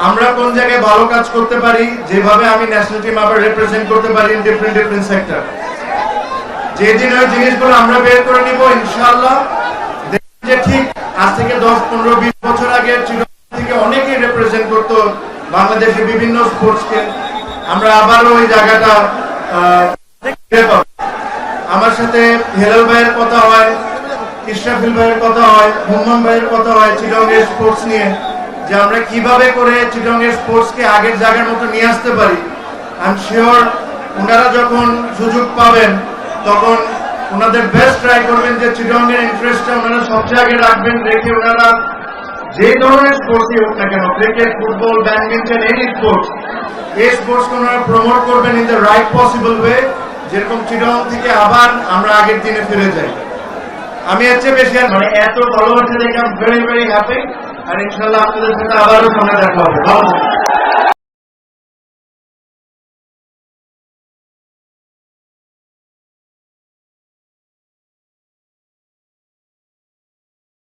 আমরা কোন জায়গায় ভালো কাজ করতে পারি, যেভাবে আমি ন্যাশনাল টিম আবার রিপ্রেজেন্ট করতে পারি ইন ডিফারেন্ট সেক্টর। যেদিন ওই জিনিসগুলো আমরা বের করে নিব ইনশাআল্লাহ, যে ঠিক আজ থেকে 10, 15, 20 বছর আগে চিটাগং থেকে অনেকেই রিপ্রেজেন্ট করতো বাংলাদেশের বিভিন্ন স্পোর্টসকে। আমরা আবারও ওই জায়গাটা আমার সাথে হেলাল ভাইয়ের কথা হয়, ইশরাফিল ভাইয়ের কথা হয়, মোহাম্মদ ভাইয়ের কথা হয় চিটাগং এর স্পোর্টস নিয়ে, যে আমরা কিভাবে করে চিটাগং এর স্পোর্টসকে আগের জায়গার মতো নিয়ে আসতে পারি। আই এম শিওর ওনারা যখন সুযোগ পাবেন তখন ওনাদের বেস্ট ট্রাই করবেন যে চিটাগং এর ইন্টারেস্টটা ওনারা সবচেয়ে আগে রাখবেন, রেখে ওনারা যে ধরনের স্পোর্টসই হোক না কেন, cricket, football, badminton, any sports, এই স্পোর্টস ওনারা প্রমোট করবেন in the right possible way, যেরকম চিটাগং থেকে আবার আমরা আগের দিনে ফিরে যাই। আমি এর চেয়ে বেশি মানে এত ভালোবাসা দেখে আমি ভেরি ভেরি হ্যাপি। আর ইনশাআল্লাহ আপনাদের সাথে আবারও সামনে দেখা হবে।